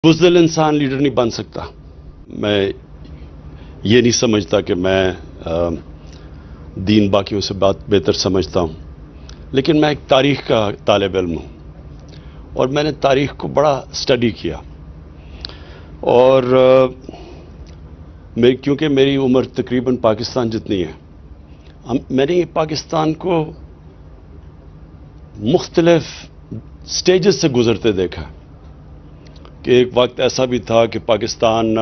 بزدل انسان لیڈر نہیں بن سکتا۔ میں یہ نہیں سمجھتا کہ میں دین باقیوں سے بات بہتر سمجھتا ہوں، لیکن میں ایک تاریخ کا طالب علم ہوں اور میں نے تاریخ کو بڑا سٹڈی کیا، اور کیونکہ میری عمر تقریباً پاکستان جتنی ہے، میں نے پاکستان کو مختلف سٹیجز سے گزرتے دیکھا کہ ایک وقت ایسا بھی تھا کہ پاکستان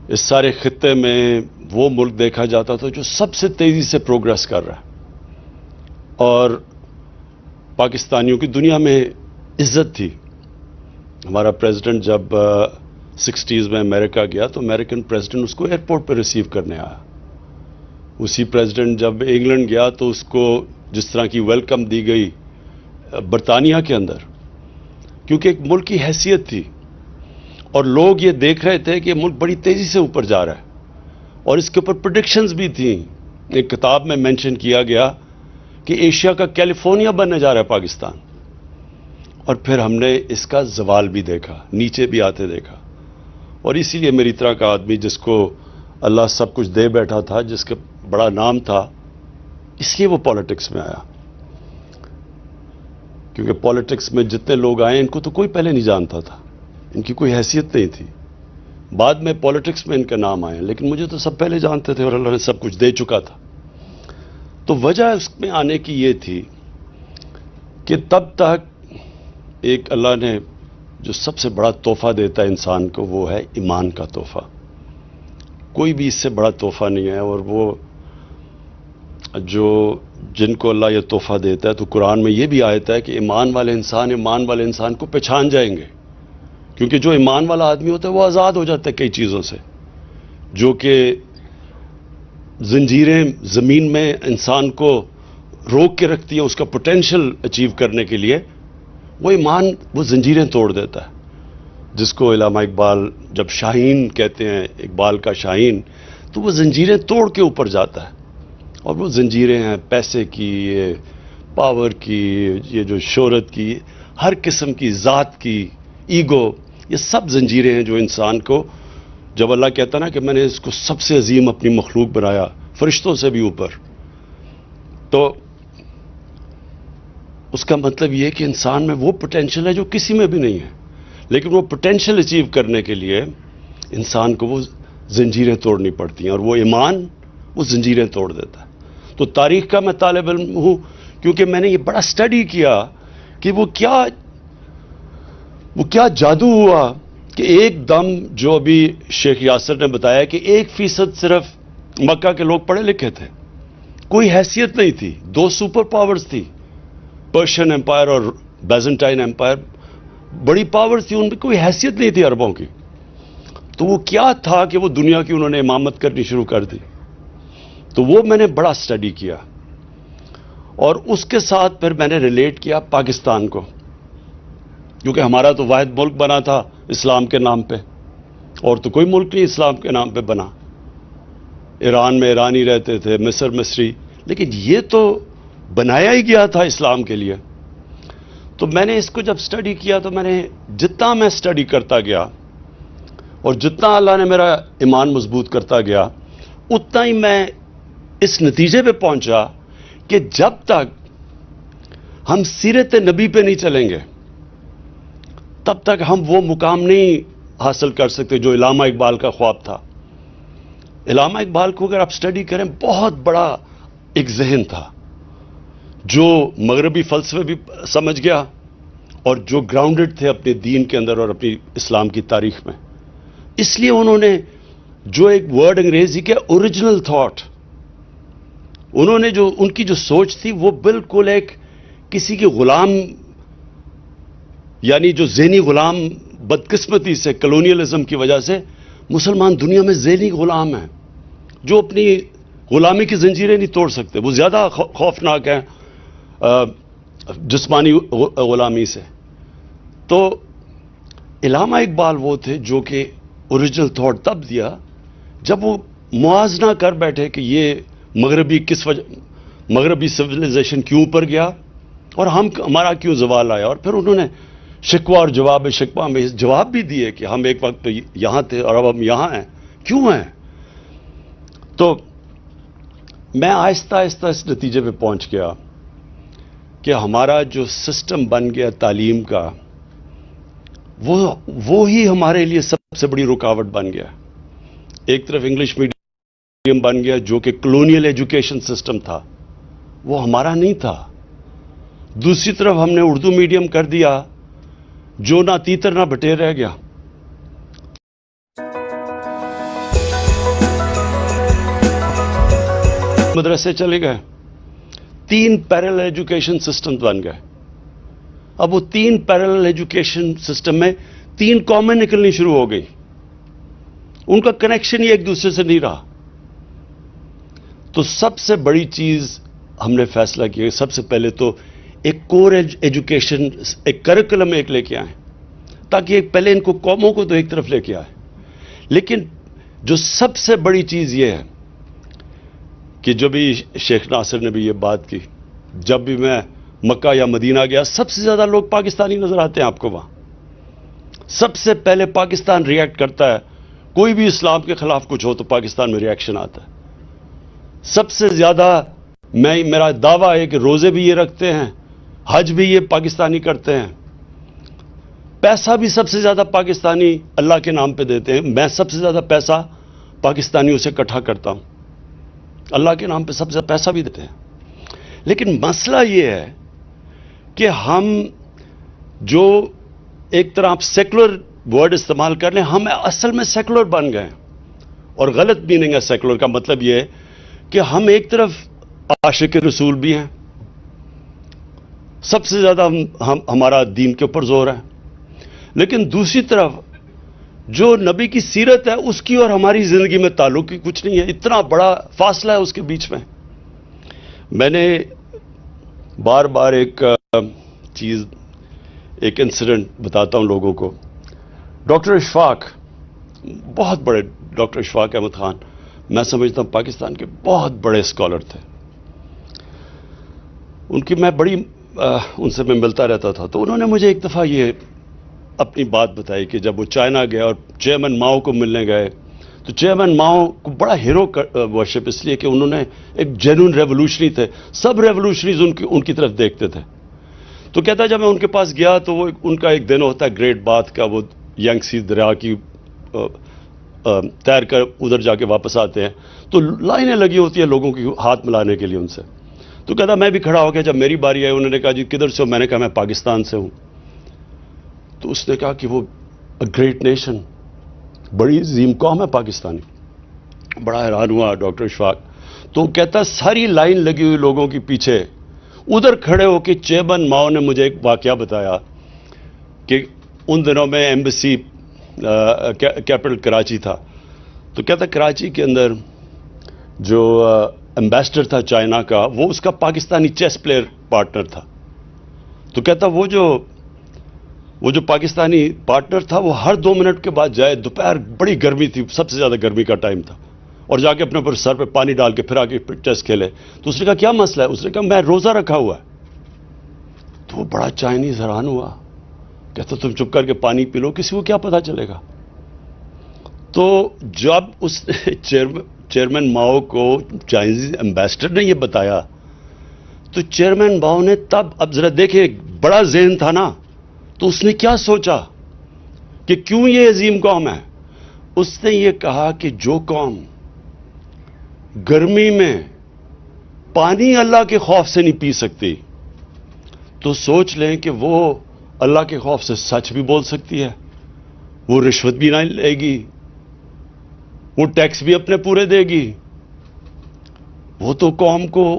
اس سارے خطے میں وہ ملک دیکھا جاتا تھا جو سب سے تیزی سے پروگریس کر رہا ہے، اور پاکستانیوں کی دنیا میں عزت تھی۔ ہمارا پریزیڈنٹ جب 60s میں امریکہ گیا تو امریکن پریزیڈنٹ اس کو ایئرپورٹ پہ ریسیو کرنے آیا۔ اسی پریزیڈنٹ جب انگلینڈ گیا تو اس کو جس طرح کی ویلکم دی گئی برطانیہ کے اندر، کیونکہ ایک ملک کی حیثیت تھی اور لوگ یہ دیکھ رہے تھے کہ یہ ملک بڑی تیزی سے اوپر جا رہا ہے، اور اس کے اوپر پریڈکشنز بھی تھیں۔ ایک کتاب میں مینشن کیا گیا کہ ایشیا کا کیلیفورنیا بننے جا رہا ہے پاکستان، اور پھر ہم نے اس کا زوال بھی دیکھا، نیچے بھی آتے دیکھا۔ اور اسی لیے میری طرح کا آدمی جس کو اللہ سب کچھ دے بیٹھا تھا، جس کا بڑا نام تھا، اس لیے وہ پالیٹکس میں آیا، کیونکہ پالیٹکس میں جتنے لوگ آئے ان کو تو کوئی پہلے نہیں جانتا تھا، ان کی کوئی حیثیت نہیں تھی۔ بعد میں پالیٹکس میں ان کا نام آیا، لیکن مجھے تو سب پہلے جانتے تھے اور اللہ نے سب کچھ دے چکا تھا۔ تو وجہ اس میں آنے کی یہ تھی کہ تب تک ایک اللہ نے جو سب سے بڑا تحفہ دیتا ہے انسان کو، وہ ہے ایمان کا تحفہ۔ کوئی بھی اس سے بڑا تحفہ نہیں ہے، اور وہ جن کو اللہ یہ تحفہ دیتا ہے، تو قرآن میں یہ بھی آیت ہے کہ ایمان والے انسان کو پہچان جائیں گے، کیونکہ جو ایمان والا آدمی ہوتا ہے وہ آزاد ہو جاتا ہے کئی چیزوں سے، جو کہ زنجیریں زمین میں انسان کو روک کے رکھتی ہیں اس کا پوٹینشل اچیو کرنے کے لیے۔ وہ ایمان وہ زنجیریں توڑ دیتا ہے، جس کو علامہ اقبال جب شاہین کہتے ہیں، اقبال کا شاہین، تو وہ زنجیریں توڑ کے اوپر جاتا ہے۔ اور وہ زنجیریں ہیں پیسے کی، پاور کی، یہ جو شہرت کی، ہر قسم کی، ذات کی، ایگو، یہ سب زنجیریں ہیں جو انسان کو، جب اللہ کہتا نا کہ میں نے اس کو سب سے عظیم اپنی مخلوق بنایا، فرشتوں سے بھی اوپر، تو اس کا مطلب یہ کہ انسان میں وہ پوٹینشل ہے جو کسی میں بھی نہیں ہے، لیکن وہ پوٹینشل اچیو کرنے کے لیے انسان کو وہ زنجیریں توڑنی پڑتی ہیں، اور وہ ایمان وہ زنجیریں توڑ دیتا ہے۔ تو تاریخ کا میں طالب علم ہوں، کیونکہ میں نے یہ بڑا سٹڈی کیا کہ وہ کیا جادو ہوا کہ ایک دم، جو ابھی شیخ یاسر نے بتایا کہ 1% صرف مکہ کے لوگ پڑھے لکھے تھے، کوئی حیثیت نہیں تھی، 2 سپر پاورز تھی، پرشین امپائر اور بیزنٹائن امپائر، بڑی پاورز تھی، ان میں کوئی حیثیت نہیں تھی عربوں کی۔ تو وہ کیا تھا کہ وہ دنیا کی انہوں نے امامت کرنی شروع کر دی؟ تو وہ میں نے بڑا سٹڈی کیا، اور اس کے ساتھ پھر میں نے ریلیٹ کیا پاکستان کو، کیونکہ ہمارا تو واحد ملک بنا تھا اسلام کے نام پہ، اور تو کوئی ملک نہیں اسلام کے نام پہ بنا۔ ایران میں ایرانی رہتے تھے، مصر مصری، لیکن یہ تو بنایا ہی گیا تھا اسلام کے لیے۔ تو میں نے اس کو جب سٹڈی کیا، تو میں نے جتنا میں سٹڈی کرتا گیا اور جتنا اللہ نے میرا ایمان مضبوط کرتا گیا، اتنا ہی میں اس نتیجے پہ پہنچا کہ جب تک ہم سیرت نبی پہ نہیں چلیں گے، تب تک ہم وہ مقام نہیں حاصل کر سکتے جو علامہ اقبال کا خواب تھا۔ علامہ اقبال کو اگر آپ سٹڈی کریں، بہت بڑا ایک ذہن تھا، جو مغربی فلسفے بھی سمجھ گیا، اور جو گراؤنڈڈ تھے اپنے دین کے اندر اور اپنی اسلام کی تاریخ میں۔ اس لیے انہوں نے جو ایک ورڈ انگریزی کے اوریجنل تھاٹ، انہوں نے جو ان کی جو سوچ تھی، وہ بالکل ایک کسی کے غلام، یعنی جو ذہنی غلام بدقسمتی سے، کلونیلزم کی وجہ سے مسلمان دنیا میں ذہنی غلام ہیں، جو اپنی غلامی کی زنجیریں نہیں توڑ سکتے، وہ زیادہ خوفناک ہیں جسمانی غلامی سے۔ تو علامہ اقبال وہ تھے جو کہ اوریجنل تھاٹ تب دیا جب وہ موازنہ کر بیٹھے کہ یہ مغربی سویلائزیشن کیوں اوپر گیا اور ہمارا کیوں زوال آیا۔ اور پھر انہوں نے شکوہ اور جواب شکوہ میں جواب بھی دیے کہ ہم ایک وقت پہ یہاں تھے اور اب ہم یہاں ہیں، کیوں ہیں؟ تو میں آہستہ آہستہ اس نتیجے پہ پہنچ گیا کہ ہمارا جو سسٹم بن گیا تعلیم کا، وہ ہی ہمارے لیے سب سے بڑی رکاوٹ بن گیا۔ ایک طرف انگلش میڈیم بن گیا جو کہ کلونیل ایجوکیشن سسٹم تھا، وہ ہمارا نہیں تھا۔ دوسری طرف ہم نے اردو میڈیم کر دیا جو نہ تیتر نہ بٹیر رہ گیا۔ مدرسے چلے گئے، 3 پیرلل ایجوکیشن سسٹم بن گئے۔ اب وہ 3 پیرلل ایجوکیشن سسٹم میں 3 قومیں نکلنی شروع ہو گئی، ان کا کنیکشن ہی ایک دوسرے سے نہیں رہا۔ تو سب سے بڑی چیز ہم نے فیصلہ کیا، سب سے پہلے تو ایک کور ایجوکیشن، ایک کریکولم ایک لے کے آئیں، تاکہ پہلے ان کو قوموں کو تو ایک طرف لے کے آئے۔ لیکن جو سب سے بڑی چیز یہ ہے کہ جو بھی شیخ ناصر نے بھی یہ بات کی، جب بھی میں مکہ یا مدینہ گیا، سب سے زیادہ لوگ پاکستانی نظر آتے ہیں آپ کو وہاں۔ سب سے پہلے پاکستان ریئیکٹ کرتا ہے، کوئی بھی اسلام کے خلاف کچھ ہو تو پاکستان میں ریئیکشن آتا ہے۔ سب سے زیادہ میرا دعویٰ ہے کہ روزے بھی یہ رکھتے ہیں، حج بھی یہ پاکستانی کرتے ہیں، پیسہ بھی سب سے زیادہ پاکستانی اللہ کے نام پہ دیتے ہیں۔ میں سب سے زیادہ پیسہ پاکستانیوں سے اکٹھا کرتا ہوں، اللہ کے نام پہ سب سے زیادہ پیسہ بھی دیتے ہیں۔ لیکن مسئلہ یہ ہے کہ ہم جو ایک طرح آپ سیکولر ورڈ استعمال کر لیں، ہم اصل میں سیکولر بن گئے، اور غلط میننگ ہے سیکولر کا۔ مطلب یہ ہے کہ ہم ایک طرف عاشق رسول بھی ہیں، سب سے زیادہ ہمارا دین کے اوپر زور ہے، لیکن دوسری طرف جو نبی کی سیرت ہے اس کی اور ہماری زندگی میں تعلق ہی کچھ نہیں ہے۔ اتنا بڑا فاصلہ ہے اس کے بیچ میں۔ میں نے بار بار ایک چیز، ایک انسیڈنٹ بتاتا ہوں لوگوں کو۔ ڈاکٹر اشفاق، بہت بڑے ڈاکٹر اشفاق احمد خان، میں سمجھتا ہوں پاکستان کے بہت بڑے اسکالر تھے۔ ان کی میں ان سے میں ملتا رہتا تھا، تو انہوں نے مجھے ایک دفعہ یہ اپنی بات بتائی کہ جب وہ چائنا گئے اور چیئرمین ماؤ کو ملنے گئے، تو چیئرمین ماؤ کو بڑا ہیرو ورشپ اس لیے کہ انہوں نے ایک جینوئن ریولوشنری تھے، سب ریولوشنریز ان کی طرف دیکھتے تھے۔ تو کہتا ہے جب میں ان کے پاس گیا تو وہ ان کا ایک دن ہوتا ہے گریٹ بات کا، وہ ینگسی دریا کی تیر کر ادھر جا کے واپس آتے ہیں، تو لائنیں لگی ہوتی ہیں لوگوں کی ہاتھ ملانے کے لیے ان سے۔ تو کہتا میں بھی کھڑا ہو گیا، جب میری باری آئی انہوں نے کہا جی کدھر سے ہو؟ میں نے کہا میں پاکستان سے ہوں۔ تو اس نے کہا کہ وہ گریٹ نیشن، بڑی عظیم قوم ہے پاکستانی۔ بڑا حیران ہوا ڈاکٹر اشفاق۔ تو کہتا ساری لائن لگی ہوئی لوگوں کے پیچھے ادھر کھڑے ہو کے چیئرمین ماؤ نے مجھے ایک واقعہ بتایا کہ ان دنوں میں ایمبیسی کیپٹل کراچی تھا، تو کہتا کراچی کے اندر جو ایمبیسڈر تھا چائنا کا، وہ اس کا پاکستانی چیس پلیئر پارٹنر تھا۔ تو کہتا وہ جو پاکستانی پارٹنر تھا وہ ہر 2 منٹ کے بعد جائے، دوپہر بڑی گرمی تھی، سب سے زیادہ گرمی کا ٹائم تھا، اور جا کے اپنے اوپر سر پہ پانی ڈال کے پھر آ کے چیس کھیلے۔ تو اس نے کہا کیا مسئلہ ہے؟ اس نے کہا میں روزہ رکھا ہوا ہے۔ تو وہ بڑا چائنیز حیران ہوا، کہتا تم چپ کر کے پانی پی لو، کسی کو کیا پتا چلے گا۔ تو جب اس چیئرمین ماؤ کو چائنیز ایمبیسڈر نے یہ بتایا، تو چیئرمین ماؤ نے تب، اب ذرا دیکھیں بڑا ذہن تھا نا، تو اس نے کیا سوچا کہ کیوں یہ عظیم قوم ہے؟ اس نے یہ کہا کہ جو قوم گرمی میں پانی اللہ کے خوف سے نہیں پی سکتی، تو سوچ لیں کہ وہ اللہ کے خوف سے سچ بھی بول سکتی ہے، وہ رشوت بھی نہ لے گی، وہ ٹیکس بھی اپنے پورے دے گی، وہ تو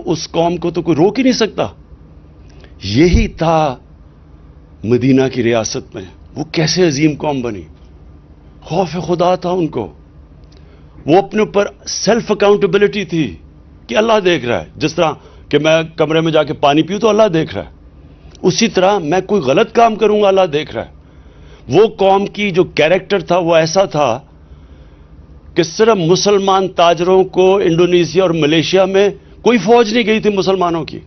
اس قوم کو تو کوئی روک ہی نہیں سکتا۔ یہی تھا مدینہ کی ریاست میں، وہ کیسے عظیم قوم بنی؟ خوف خدا تھا ان کو، وہ اپنے اوپر سیلف اکاؤنٹیبلٹی تھی کہ اللہ دیکھ رہا ہے۔ جس طرح کہ میں کمرے میں جا کے پانی پیوں تو اللہ دیکھ رہا ہے، اسی طرح میں کوئی غلط کام کروں گا اللہ دیکھ رہا ہے۔ وہ قوم کی جو کیریکٹر تھا وہ ایسا تھا کہ صرف مسلمان تاجروں کو انڈونیشیا اور ملیشیا میں کوئی فوج نہیں گئی تھی مسلمانوں کی،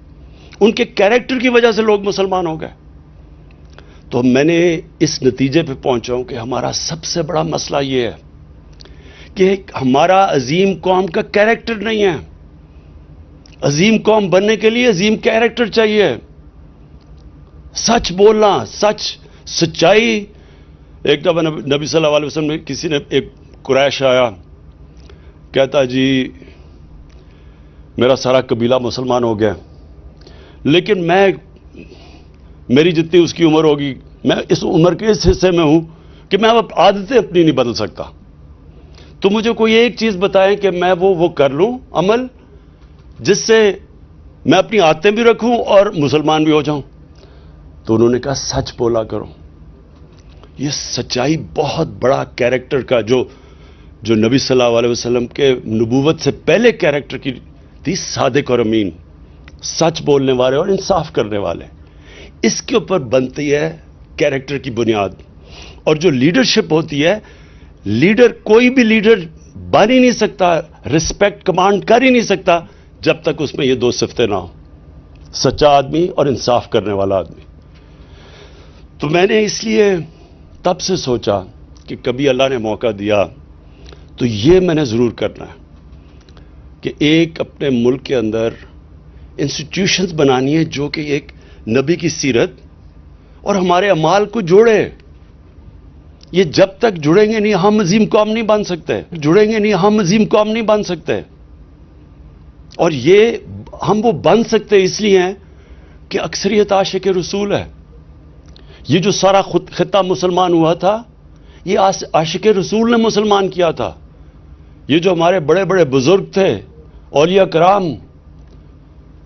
ان کے کیریکٹر کی وجہ سے لوگ مسلمان ہو گئے۔ تو میں نے اس نتیجے پہ پہنچا ہوں کہ ہمارا سب سے بڑا مسئلہ یہ ہے کہ ہمارا عظیم قوم کا کیریکٹر نہیں ہے. عظیم قوم بننے کے لیے عظیم کیریکٹر چاہیے. سچ بولنا, سچائی. ایک دفعہ نبی صلی اللہ علیہ وسلم نے کسی نے, ایک قریش آیا, کہتا جی میرا سارا قبیلہ مسلمان ہو گیا, لیکن میری جتنی اس کی عمر ہوگی, میں اس عمر کے اس حصے میں ہوں کہ میں اب عادتیں اپنی نہیں بدل سکتا. تو مجھے کوئی ایک چیز بتائیں کہ میں وہ کر لوں عمل, جس سے میں اپنی عادتیں بھی رکھوں اور مسلمان بھی ہو جاؤں. تو انہوں نے کہا سچ بولا کرو. یہ سچائی بہت بڑا کیریکٹر کا, جو نبی صلی اللہ علیہ وسلم کے نبوت سے پہلے کیریکٹر کی تھی, صادق اور امین, سچ بولنے والے اور انصاف کرنے والے. اس کے اوپر بنتی ہے کیریکٹر کی بنیاد. اور جو لیڈرشپ ہوتی ہے, لیڈر, کوئی بھی لیڈر بن ہی نہیں سکتا, رسپیکٹ کمانڈ کر ہی نہیں سکتا جب تک اس میں یہ دو صفتیں نہ ہوں, سچا آدمی اور انصاف کرنے والا آدمی. تو میں نے اس لیے تب سے سوچا کہ کبھی اللہ نے موقع دیا تو یہ میں نے ضرور کرنا ہے کہ ایک اپنے ملک کے اندر انسٹیٹیوشنز بنانی ہے جو کہ ایک نبی کی سیرت اور ہمارے اعمال کو جوڑے. یہ جب تک جڑیں گے نہیں ہم عظیم قوم نہیں بن سکتے, جڑیں گے نہیں ہم عظیم قوم نہیں بن سکتے. اور یہ ہم وہ بن سکتے اس لیے ہیں کہ اکثریت عاشق رسول ہے. یہ جو سارا خطہ مسلمان ہوا تھا, یہ عاشق رسول نے مسلمان کیا تھا. یہ جو ہمارے بڑے بڑے بزرگ تھے, اولیاء کرام,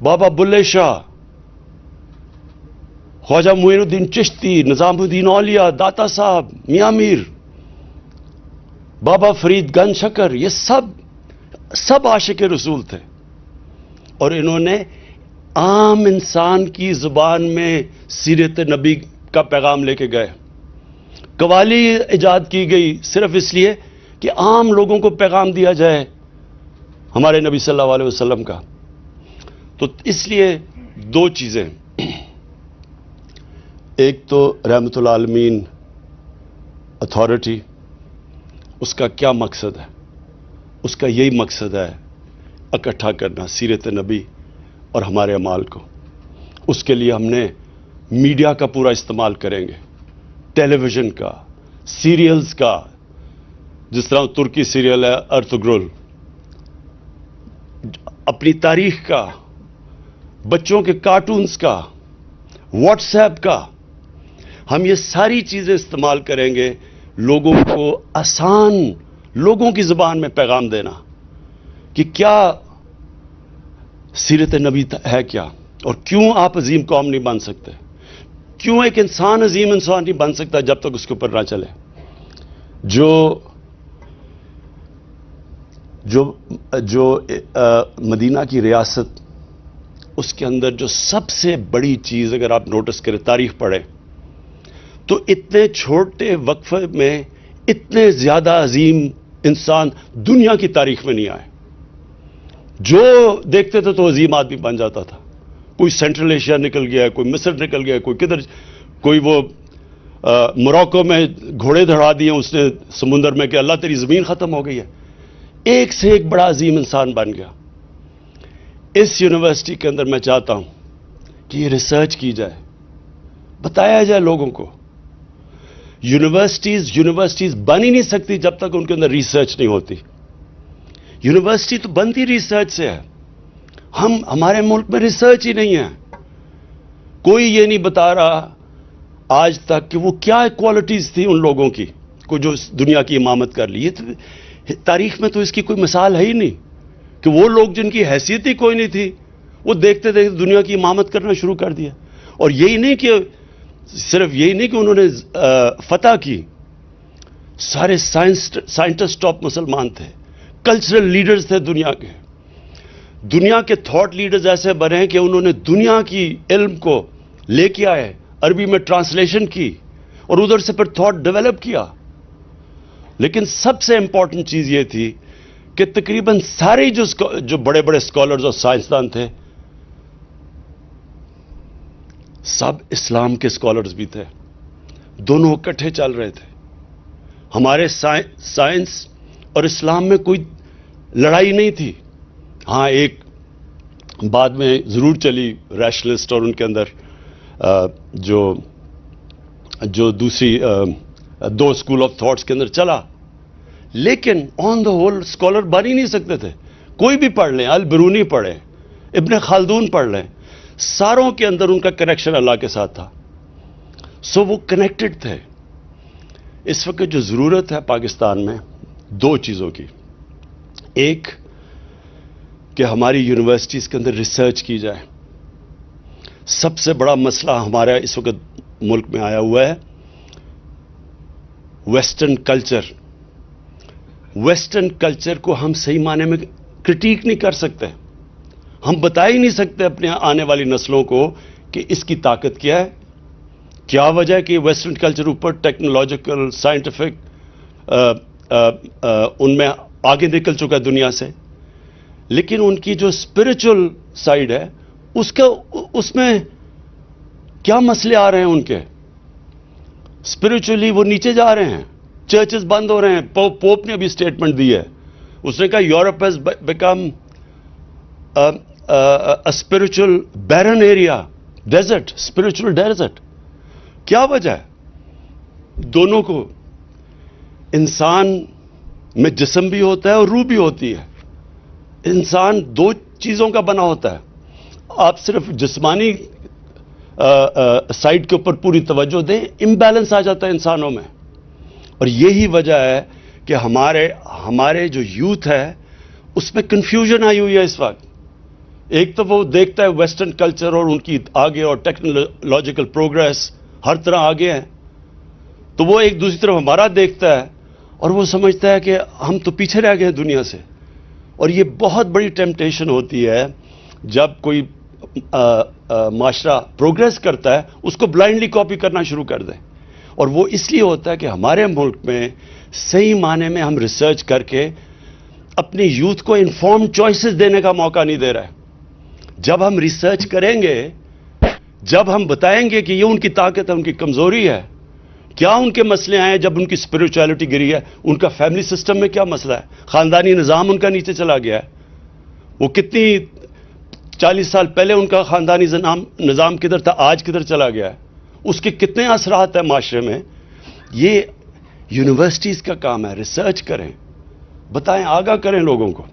بابا بلے شاہ, خواجہ معین الدین چشتی, نظام الدین اولیاء, داتا صاحب, میاں میر, بابا فرید گنج شکر, یہ سب عاشق رسول تھے. اور انہوں نے عام انسان کی زبان میں سیرت نبی کا پیغام لے کے گئے. قوالی ایجاد کی گئی صرف اس لیے کہ عام لوگوں کو پیغام دیا جائے ہمارے نبی صلی اللہ علیہ وسلم کا. تو اس لیے دو چیزیں, ایک تو رحمت العالمین اتھارٹی, اس کا کیا مقصد ہے؟ اس کا یہی مقصد ہے اکٹھا کرنا سیرت نبی اور ہمارے اعمال کو. اس کے لیے ہم نے میڈیا کا پورا استعمال کریں گے, ٹیلی ویژن کا, سیریلز کا, جس طرح ترکی سیریل ہے ارتگرل, اپنی تاریخ کا, بچوں کے کارٹونز کا, واٹس ایپ کا. ہم یہ ساری چیزیں استعمال کریں گے لوگوں کو آسان, لوگوں کی زبان میں پیغام دینا کہ کیا سیرت نبی ہے کیا, اور کیوں آپ عظیم قوم نہیں بن سکتے, کیوں ایک انسان عظیم انسان نہیں بن سکتا جب تک اس کے اوپر نہ چلے. جو مدینہ کی ریاست, اس کے اندر جو سب سے بڑی چیز, اگر آپ نوٹس کریں, تاریخ پڑھیں تو اتنے چھوٹے وقفے میں اتنے زیادہ عظیم انسان دنیا کی تاریخ میں نہیں آئے. جو دیکھتے تھے تو عظیم آدمی بن جاتا تھا. کوئی سینٹرل ایشیا نکل گیا, کوئی مصر نکل گیا, کوئی کدھر, کوئی وہ موراکو میں گھوڑے دھڑا دیے اس نے سمندر میں کہ اللہ تیری زمین ختم ہو گئی ہے. ایک سے ایک بڑا عظیم انسان بن گیا. اس یونیورسٹی کے اندر میں چاہتا ہوں کہ یہ ریسرچ کی جائے, بتایا جائے لوگوں کو. یونیورسٹیز بن ہی نہیں سکتی جب تک ان کے اندر ریسرچ نہیں ہوتی. یونیورسٹی تو بنتی ریسرچ سے ہے. ہمارے ملک میں ریسرچ ہی نہیں ہے. کوئی یہ نہیں بتا رہا آج تک کہ وہ کیا کوالٹیز تھی ان لوگوں کی کو جو دنیا کی امامت کر لی. تاریخ میں تو اس کی کوئی مثال ہے ہی نہیں کہ وہ لوگ جن کی حیثیت ہی کوئی نہیں تھی وہ دیکھتے دیکھتے دنیا کی امامت کرنا شروع کر دیا. اور یہی نہیں کہ صرف یہی نہیں کہ انہوں نے فتح کی, سارے سائنٹسٹ ٹاپ مسلمان تھے, کلچرل لیڈرز تھے دنیا کے. دنیا کے تھاٹ لیڈرز ایسے بنے ہیں کہ انہوں نے دنیا کی علم کو لے کے آئے, عربی میں ٹرانسلیشن کی اور ادھر سے پھر تھاٹ ڈیولپ کیا. لیکن سب سے امپورٹنٹ چیز یہ تھی کہ تقریباً سارے جو بڑے بڑے اسکالرز اور سائنسدان تھے سب اسلام کے اسکالرز بھی تھے. دونوں اکٹھے چل رہے تھے. ہمارے سائنس اور اسلام میں کوئی لڑائی نہیں تھی. ہاں ایک بعد میں ضرور چلی ریشنلسٹ اور ان کے اندر جو دوسری دو اسکول آف تھاٹس کے اندر چلا, لیکن آن دا ہول اسکالر بن ہی نہیں سکتے تھے. کوئی بھی پڑھ لیں, البرونی پڑھیں, ابن خلدون پڑھ لیں, ساروں کے اندر ان کا کنیکشن اللہ کے ساتھ تھا. سو وہ کنیکٹڈ تھے. اس وقت جو ضرورت ہے پاکستان میں دو چیزوں کی. ایک کہ ہماری یونیورسٹیز کے اندر ریسرچ کی جائے. سب سے بڑا مسئلہ ہمارا اس وقت ملک میں آیا ہوا ہے ویسٹرن کلچر. ویسٹرن کلچر کو ہم صحیح معنی میں کرٹیک نہیں کر سکتے. ہم بتا ہی نہیں سکتے اپنے آنے والی نسلوں کو کہ اس کی طاقت کیا ہے, کیا وجہ ہے کہ ویسٹرن کلچر اوپر ٹیکنالوجیکل سائنٹیفک ان میں آگے نکل چکا ہے دنیا سے, لیکن ان کی جو اسپرچل سائڈ ہے اس میں کیا مسئلے آ رہے ہیں ان کے. اسپرچولی وہ نیچے جا رہے ہیں, چرچز بند ہو رہے ہیں. پوپ نے ابھی اسٹیٹمنٹ دی ہے, اس نے کہا Europe has become spiritual barren area, desert, spiritual desert. کیا وجہ ہے؟ دونوں کو, انسان میں جسم بھی ہوتا ہے اور روح بھی ہوتی ہے. انسان دو چیزوں کا بنا ہوتا ہے. آپ صرف جسمانی سائڈ کے اوپر پوری توجہ دیں, امبیلنس آ جاتا ہے انسانوں میں. اور یہی وجہ ہے کہ ہمارے جو یوتھ ہے اس میں کنفیوژن آئی ہوئی ہے اس وقت. ایک تو وہ دیکھتا ہے ویسٹرن کلچر اور ان کی آگے اور ٹیکنالوجیکل پروگریس ہر طرح آگے ہیں, تو وہ ایک دوسری طرف ہمارا دیکھتا ہے اور وہ سمجھتا ہے کہ ہم تو پیچھے رہ گئے ہیں دنیا سے. اور یہ بہت بڑی ٹیمپٹیشن ہوتی ہے جب کوئی معاشرہ پروگریس کرتا ہے اس کو بلائنڈلی کاپی کرنا شروع کر دے. اور وہ اس لیے ہوتا ہے کہ ہمارے ملک میں صحیح معنی میں ہم ریسرچ کر کے اپنی یوتھ کو انفارمڈ چوائسز دینے کا موقع نہیں دے رہے. جب ہم ریسرچ کریں گے, جب ہم بتائیں گے کہ یہ ان کی طاقت ہے, ان کی کمزوری ہے, کیا ان کے مسئلے آئے ہیں, جب ان کی اسپرچویلٹی گری ہے, ان کا فیملی سسٹم میں کیا مسئلہ ہے, خاندانی نظام ان کا نیچے چلا گیا ہے, وہ کتنی 40 سال پہلے ان کا خاندانی نظام کدھر تھا, آج کدھر چلا گیا ہے, اس کے کتنے اثرات ہیں معاشرے میں. یہ یونیورسٹیز کا کام ہے, ریسرچ کریں, بتائیں, آگاہ کریں لوگوں کو.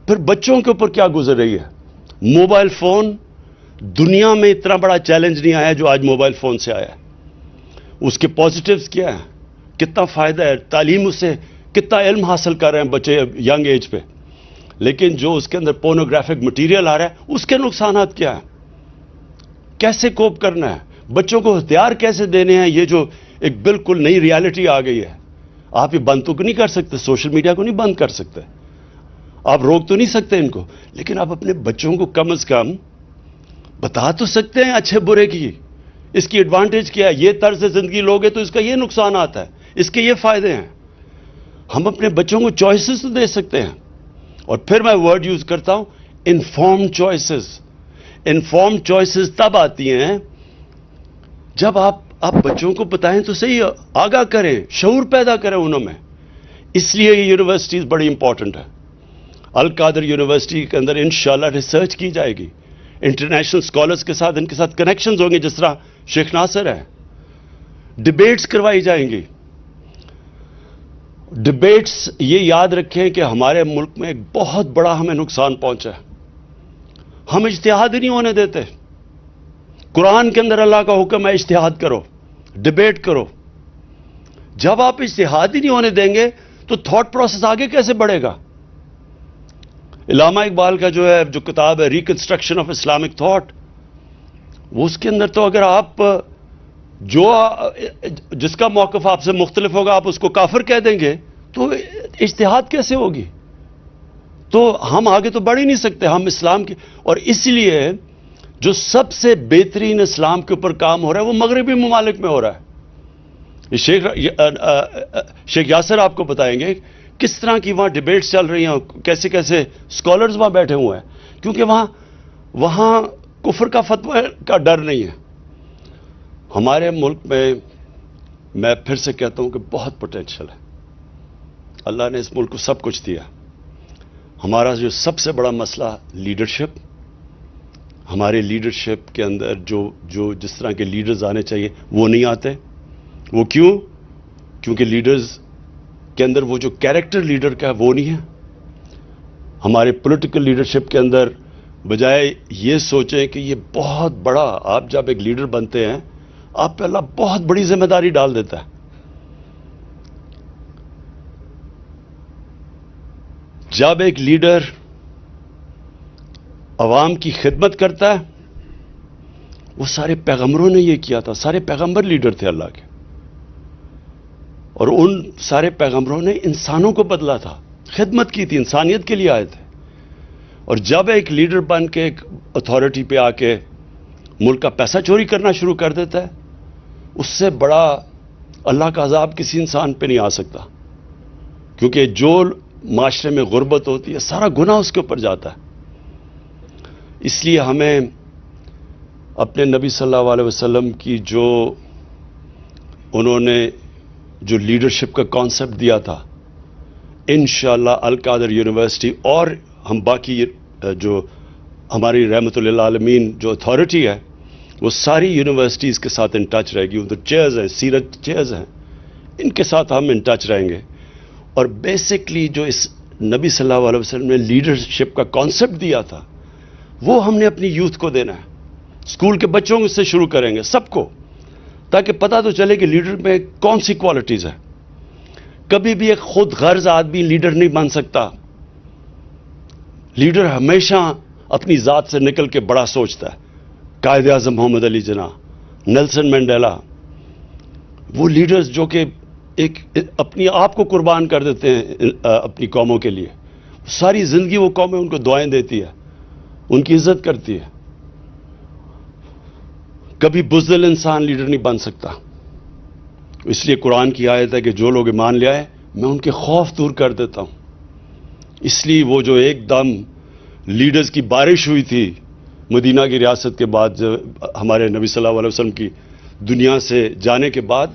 پھر بچوں کے اوپر کیا گزر رہی ہے. موبائل فون, دنیا میں اتنا بڑا چیلنج نہیں آیا جو آج موبائل فون سے آیا ہے. اس کے پازیٹیوز کیا ہیں, کتنا فائدہ ہے, تعلیم اس سے کتنا علم حاصل کر رہے ہیں بچے ینگ ایج پہ, لیکن جو اس کے اندر پورنوگرافک مٹیریل آ رہا ہے اس کے نقصانات کیا ہیں, کیسے کوپ کرنا ہے, بچوں کو ہتھیار کیسے دینے ہیں. یہ جو ایک بالکل نئی ریالٹی آ گئی ہے, آپ یہ بند تو نہیں کر سکتے, سوشل میڈیا کو نہیں بند کر سکتے, آپ روک تو نہیں سکتے ان کو, لیکن آپ اپنے بچوں کو کم از کم بتا تو سکتے ہیں اچھے برے کی, اس کی ایڈوانٹیج کیا ہے, یہ طرز زندگی لوگے تو اس کا یہ نقصانات ہے, اس کے یہ فائدے ہیں. ہم اپنے بچوں کو چوائسز تو دے سکتے ہیں. اور پھر میں ورڈ یوز کرتا ہوں, انفارمڈ چوائسز. انفارمڈ چوائسز تب آتی ہیں جب آپ بچوں کو بتائیں تو صحیح, آگاہ کریں, شعور پیدا کریں انہوں میں. اس لیے یہ یونیورسٹیز بڑی امپورٹنٹ ہے. القادر یونیورسٹی کے اندر انشاءاللہ ریسرچ کی جائے گی, انٹرنیشنل اسکالرز کے ساتھ ان کے ساتھ کنیکشنز ہوں گے, جس طرح شیخ ناصر ہے. ڈیبیٹس کروائی جائیں گی. ڈیبیٹس, یہ یاد رکھیں کہ ہمارے ملک میں ایک بہت بڑا ہمیں نقصان پہنچا ہے. ہم اجتہاد ہی نہیں ہونے دیتے. قرآن کے اندر اللہ کا حکم ہے اجتہاد کرو, ڈیبیٹ کرو. جب آپ اجتہاد ہی نہیں ہونے دیں گے تو تھاٹ پروسیس آگے کیسے بڑھے گا. علامہ اقبال کا جو کتاب ہے ریکنسٹرکشن آف اسلامک تھاٹ, وہ اس کے اندر تو اگر آپ جس کا موقف آپ سے مختلف ہوگا آپ اس کو کافر کہہ دیں گے تو اجتہاد کیسے ہوگی. تو ہم آگے تو بڑھ ہی نہیں سکتے. ہم اسلام کے, اور اس لیے جو سب سے بہترین اسلام کے اوپر کام ہو رہا ہے وہ مغربی ممالک میں ہو رہا ہے. شیخ یاسر آپ کو بتائیں گے کس طرح کی وہاں ڈیبیٹس چل رہی ہیں, کیسے کیسے اسکالرز وہاں بیٹھے ہوئے ہیں, کیونکہ وہاں کفر کا فتوی کا ڈر نہیں ہے. ہمارے ملک میں میں پھر سے کہتا ہوں کہ بہت پوٹینشل ہے. اللہ نے اس ملک کو سب کچھ دیا. ہمارا جو سب سے بڑا مسئلہ لیڈرشپ، ہمارے لیڈرشپ کے اندر جو جس طرح کے لیڈرز آنے چاہیے وہ نہیں آتے. وہ کیوں؟ کیونکہ لیڈرز کے اندر وہ جو کیریکٹر لیڈر کا ہے وہ نہیں ہے. ہمارے پولیٹیکل لیڈرشپ کے اندر بجائے یہ سوچیں کہ یہ بہت بڑا، آپ جب ایک لیڈر بنتے ہیں آپ پہ اللہ بہت بڑی ذمہ داری ڈال دیتا ہے. جب ایک لیڈر عوام کی خدمت کرتا ہے، وہ سارے پیغمبروں نے یہ کیا تھا، سارے پیغمبر لیڈر تھے اللہ کے، اور ان سارے پیغمبروں نے انسانوں کو بدلا تھا، خدمت کی تھی، انسانیت کے لیے آئے تھے. اور جب ایک لیڈر بن کے ایک اتھارٹی پہ آ کے ملک کا پیسہ چوری کرنا شروع کر دیتا ہے، اس سے بڑا اللہ کا عذاب کسی انسان پہ نہیں آ سکتا. کیونکہ جو معاشرے میں غربت ہوتی ہے سارا گناہ اس کے اوپر جاتا ہے. اس لیے ہمیں اپنے نبی صلی اللہ علیہ وسلم کی جو انہوں نے جو لیڈرشپ کا کانسیپٹ دیا تھا، انشاءاللہ القادر یونیورسٹی اور ہم باقی جو ہماری رحمت للعالمین جو اتھارٹی ہے وہ ساری یونیورسٹیز کے ساتھ ان ٹچ رہے گی. وہ تو چیئرز ہیں، سیرت چیئرز ہیں، ان کے ساتھ ہم ان ٹچ رہیں گے. اور بیسکلی جو اس نبی صلی اللہ علیہ وسلم نے لیڈرشپ کا کانسیپٹ دیا تھا وہ ہم نے اپنی یوتھ کو دینا ہے. اسکول کے بچوں سے شروع کریں گے سب کو، تاکہ پتہ تو چلے کہ لیڈر میں کون سی کوالٹیز ہیں. کبھی بھی ایک خود غرض آدمی لیڈر نہیں بن سکتا. لیڈر ہمیشہ اپنی ذات سے نکل کے بڑا سوچتا ہے. قائد اعظم محمد علی جناح، نیلسن مینڈیلا، وہ لیڈرز جو کہ ایک اپنی آپ کو قربان کر دیتے ہیں اپنی قوموں کے لیے. ساری زندگی وہ قومیں ان کو دعائیں دیتی ہے، ان کی عزت کرتی ہے. کبھی بزدل انسان لیڈر نہیں بن سکتا. اس لیے قرآن کی آیت ہے کہ جو لوگ ایمان لے آئے میں ان کے خوف دور کر دیتا ہوں. اس لیے وہ جو ایک دم لیڈرز کی بارش ہوئی تھی مدینہ کی ریاست کے بعد، ہمارے نبی صلی اللہ علیہ وسلم کی دنیا سے جانے کے بعد،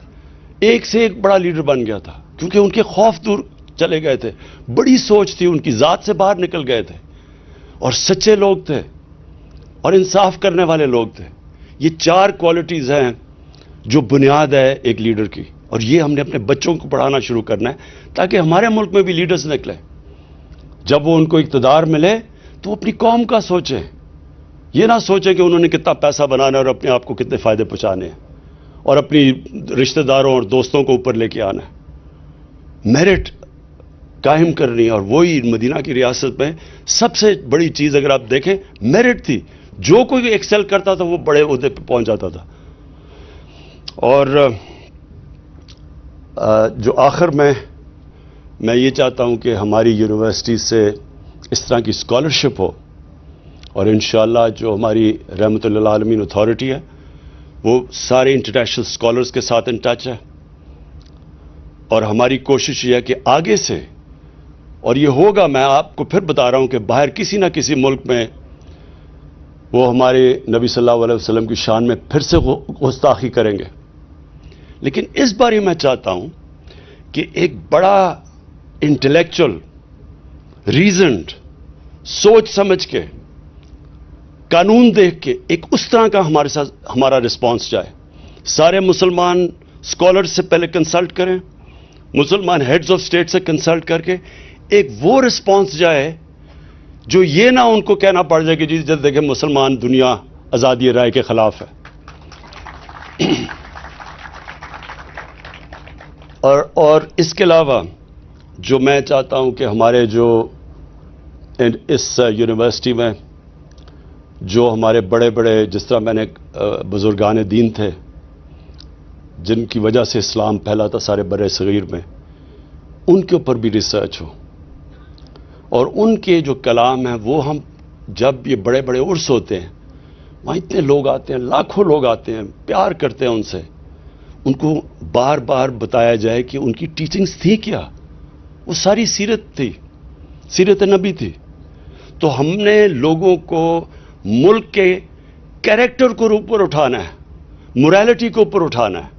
ایک سے ایک بڑا لیڈر بن گیا تھا. کیونکہ ان کے خوف دور چلے گئے تھے، بڑی سوچ تھی، ان کی ذات سے باہر نکل گئے تھے، اور سچے لوگ تھے اور انصاف کرنے والے لوگ تھے. یہ 4 کوالٹیز ہیں جو بنیاد ہے ایک لیڈر کی، اور یہ ہم نے اپنے بچوں کو پڑھانا شروع کرنا ہے تاکہ ہمارے ملک میں بھی لیڈرز نکلیں. جب وہ ان کو اقتدار ملے تو وہ اپنی قوم کا سوچیں، یہ نہ سوچیں کہ انہوں نے کتنا پیسہ بنانا ہے اور اپنے آپ کو کتنے فائدے پہنچانے ہیں اور اپنی رشتہ داروں اور دوستوں کو اوپر لے کے آنا ہے. میرٹ قائم کرنی. اور وہی مدینہ کی ریاست میں سب سے بڑی چیز اگر آپ دیکھیں میرٹ تھی. جو کوئی ایکسل کرتا تھا وہ بڑے عہدے پہ پہنچ جاتا تھا. اور جو آخر میں یہ چاہتا ہوں کہ ہماری یونیورسٹی سے اس طرح کی اسکالرشپ ہو، اور انشاءاللہ جو ہماری رحمت للعالمین اتھارٹی ہے وہ سارے انٹرنیشنل اسکالرز کے ساتھ ان ٹچ ہے. اور ہماری کوشش یہ ہے کہ آگے سے، اور یہ ہوگا، میں آپ کو پھر بتا رہا ہوں کہ باہر کسی نہ کسی ملک میں وہ ہمارے نبی صلی اللہ علیہ وسلم کی شان میں پھر سے گستاخی کریں گے. لیکن اس بار میں چاہتا ہوں کہ ایک بڑا انٹلیکچوئل ریزنڈ سوچ سمجھ کے قانون دیکھ کے ایک اس طرح کا ہمارے ساتھ ہمارا رسپانس جائے. سارے مسلمان اسکالر سے پہلے کنسلٹ کریں، مسلمان ہیڈز آف اسٹیٹ سے کنسلٹ کر کے ایک وہ رسپانس جائے جو یہ نہ ان کو کہنا پڑ جائے کہ جی جب دیکھیں مسلمان دنیا آزادی رائے کے خلاف ہے. اور اس کے علاوہ جو میں چاہتا ہوں کہ ہمارے جو اس یونیورسٹی میں جو ہمارے بڑے بڑے، جس طرح میں نے بزرگان دین تھے جن کی وجہ سے اسلام پھیلا تھا سارے بر صغیر میں، ان کے اوپر بھی ریسرچ ہو. اور ان کے جو کلام ہیں وہ ہم جب یہ بڑے بڑے عرس ہوتے ہیں وہاں اتنے لوگ آتے ہیں، لاکھوں لوگ آتے ہیں، پیار کرتے ہیں ان سے، ان کو بار بار بتایا جائے کہ ان کی ٹیچنگز تھی کیا. وہ ساری سیرت تھی، سیرت نبی تھی. تو ہم نے لوگوں کو ملک کے کیریکٹر کو اوپر اٹھانا ہے، موریلٹی کو اوپر اٹھانا ہے.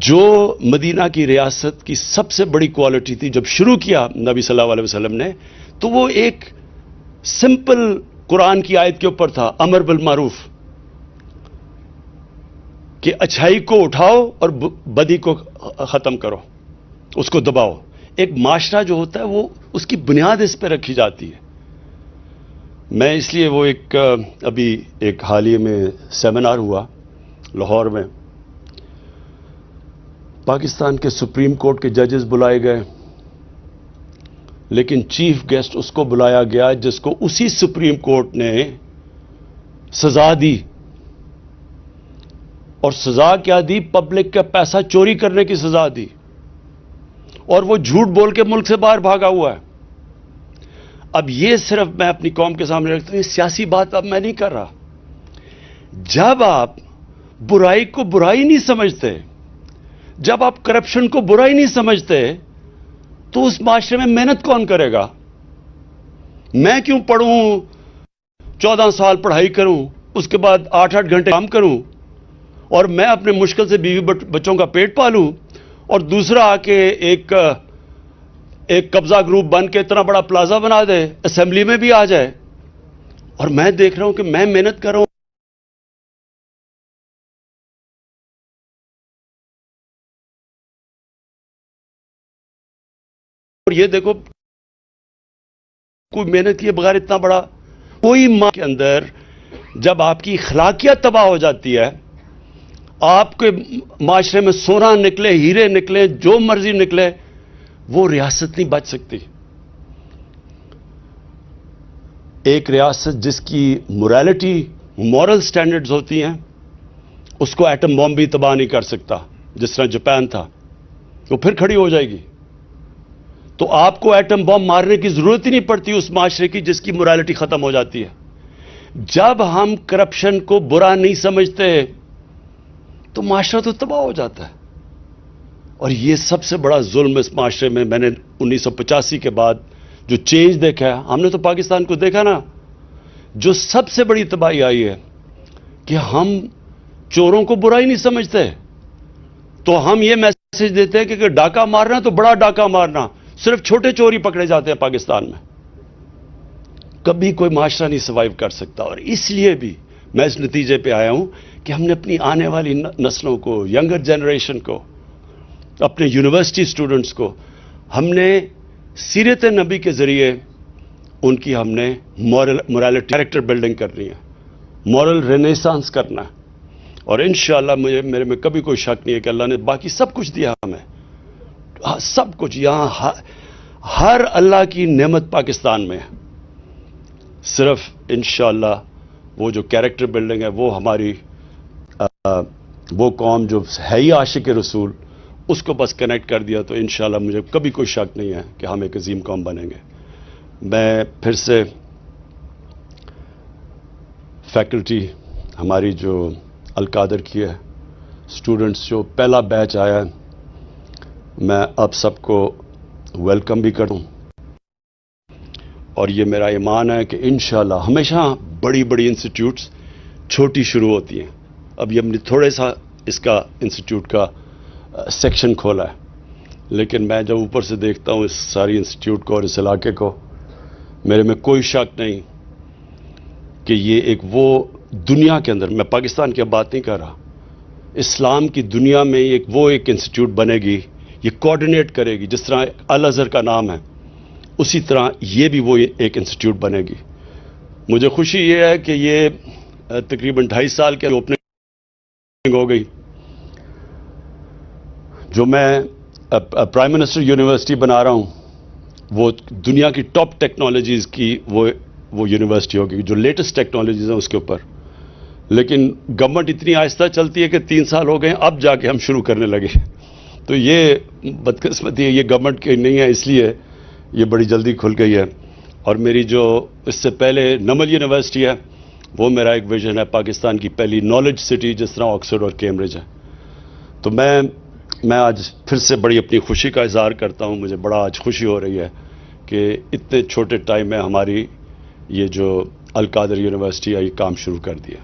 جو مدینہ کی ریاست کی سب سے بڑی کوالٹی تھی جب شروع کیا نبی صلی اللہ علیہ وسلم نے، تو وہ ایک سمپل قرآن کی آیت کے اوپر تھا، امر بالمعروف، کہ اچھائی کو اٹھاؤ اور بدی کو ختم کرو، اس کو دباؤ۔ ایک معاشرہ جو ہوتا ہے وہ اس کی بنیاد اس پہ رکھی جاتی ہے۔ میں اس لیے وہ ابھی ایک حالیہ میں سیمینار ہوا لاہور میں، پاکستان کے سپریم کورٹ کے ججز بلائے گئے، لیکن چیف گیسٹ اس کو بلایا گیا جس کو اسی سپریم کورٹ نے سزا دی، اور سزا کیا دی؟ پبلک کا پیسہ چوری کرنے کی سزا دی، اور وہ جھوٹ بول کے ملک سے باہر بھاگا ہوا ہے۔ اب یہ صرف میں اپنی قوم کے سامنے رکھتا ہوں، یہ سیاسی بات اب میں نہیں کر رہا۔ جب آپ برائی کو برائی نہیں سمجھتے، جب آپ کرپشن کو برائی نہیں سمجھتے، تو اس معاشرے میں محنت کون کرے گا؟ میں کیوں پڑھوں، 14 سال پڑھائی کروں، اس کے بعد 8-8 گھنٹے کام کروں، اور میں اپنے مشکل سے بیوی بچوں کا پیٹ پالوں، اور دوسرا آ کے ایک قبضہ گروپ بن کے اتنا بڑا پلازا بنا دے، اسمبلی میں بھی آ جائے، اور میں دیکھ رہا ہوں کہ میں محنت کر رہا ہوں۔ اور یہ دیکھو، کوئی محنت کیے بغیر اتنا بڑا، کوئی ماں کے اندر جب آپ کی اخلاقیات تباہ ہو جاتی ہے، آپ کے معاشرے میں سونا نکلے، ہیرے نکلے، جو مرضی نکلے، وہ ریاست نہیں بچ سکتی۔ ایک ریاست جس کی موریلٹی، مورل سٹینڈرڈز ہوتی ہیں، اس کو ایٹم بم بھی تباہ نہیں کر سکتا، جس طرح جاپان تھا، وہ پھر کھڑی ہو جائے گی۔ تو آپ کو ایٹم بم مارنے کی ضرورت ہی نہیں پڑتی اس معاشرے کی جس کی موریلٹی ختم ہو جاتی ہے۔ جب ہم کرپشن کو برا نہیں سمجھتے تو معاشرہ تو تباہ ہو جاتا ہے۔ اور یہ سب سے بڑا ظلم اس معاشرے میں نے 1985 کے بعد جو چینج دیکھا ہے، ہم نے تو پاکستان کو دیکھا نا، جو سب سے بڑی تباہی آئی ہے کہ ہم چوروں کو برا ہی نہیں سمجھتے، تو ہم یہ میسج دیتے ہیں کہ ڈاکہ مارنا تو بڑا ڈاکہ مارنا، صرف چھوٹے چور ہی پکڑے جاتے ہیں پاکستان میں۔ کبھی کوئی معاشرہ نہیں سروائیو کر سکتا، اور اس لیے بھی میں اس نتیجے پہ آیا ہوں کہ ہم نے اپنی آنے والی نسلوں کو، ینگر جنریشن کو، اپنے یونیورسٹی سٹوڈنٹس کو، ہم نے سیرت نبی کے ذریعے ان کی ہم نے مورالٹی، کیریکٹر بلڈنگ کرنی ہے، مورل رینیسانس کرنا ہے۔ اور انشاءاللہ میرے میں کبھی کوئی شک نہیں ہے کہ اللہ نے باقی سب کچھ دیا ہمیں، سب کچھ یہاں، ہر اللہ کی نعمت پاکستان میں ہے، صرف انشاءاللہ وہ جو کیریکٹر بلڈنگ ہے، وہ ہماری وہ قوم جو ہے ہی عاشق رسول، اس کو بس کنیکٹ کر دیا تو انشاءاللہ مجھے کبھی کوئی شک نہیں ہے کہ ہم ایک عظیم قوم بنیں گے۔ میں پھر سے فیکلٹی ہماری جو القادر کی ہے، اسٹوڈنٹس جو پہلا بیچ آیا ہے، میں اب سب کو ویلکم بھی کروں، اور یہ میرا ایمان ہے کہ انشاءاللہ ہمیشہ بڑی بڑی انسٹیٹیوٹس چھوٹی شروع ہوتی ہیں۔ اب یہ ہم نے تھوڑے سا اس کا انسٹیٹیوٹ کا سیکشن کھولا ہے، لیکن میں جب اوپر سے دیکھتا ہوں اس ساری انسٹیٹیوٹ کو اور اس علاقے کو، میرے میں کوئی شک نہیں کہ یہ ایک وہ دنیا کے اندر، میں پاکستان کی اب بات نہیں کر رہا، اسلام کی دنیا میں وہ ایک انسٹیٹیوٹ بنے گی، یہ کوآرڈینیٹ کرے گی، جس طرح الازہر کا نام ہے اسی طرح یہ بھی وہ ایک انسٹیٹیوٹ بنے گی۔ مجھے خوشی یہ ہے کہ یہ تقریباً 2.5 سال کے اوپننگ ہو گئی، جو میں پرائم منسٹر یونیورسٹی بنا رہا ہوں، وہ دنیا کی ٹاپ ٹیکنالوجیز کی وہ یونیورسٹی ہوگی، جو لیٹسٹ ٹیکنالوجیز ہیں اس کے اوپر۔ لیکن گورنمنٹ اتنی آہستہ چلتی ہے کہ 3 سال ہو گئے ہیں، اب جا کے ہم شروع کرنے لگے، تو یہ بدقسمتی ہے، یہ گورنمنٹ کی نہیں ہے، اس لیے یہ بڑی جلدی کھل گئی ہے۔ اور میری جو اس سے پہلے نمل یونیورسٹی ہے، وہ میرا ایک ویژن ہے، پاکستان کی پہلی نالج سٹی جس طرح آکسفورڈ اور کیمبرج ہے۔ تو میں آج پھر سے بڑی اپنی خوشی کا اظہار کرتا ہوں، مجھے بڑا آج خوشی ہو رہی ہے کہ اتنے چھوٹے ٹائم میں ہماری یہ جو القادر یونیورسٹی ہے، یہ کام شروع کر دیا۔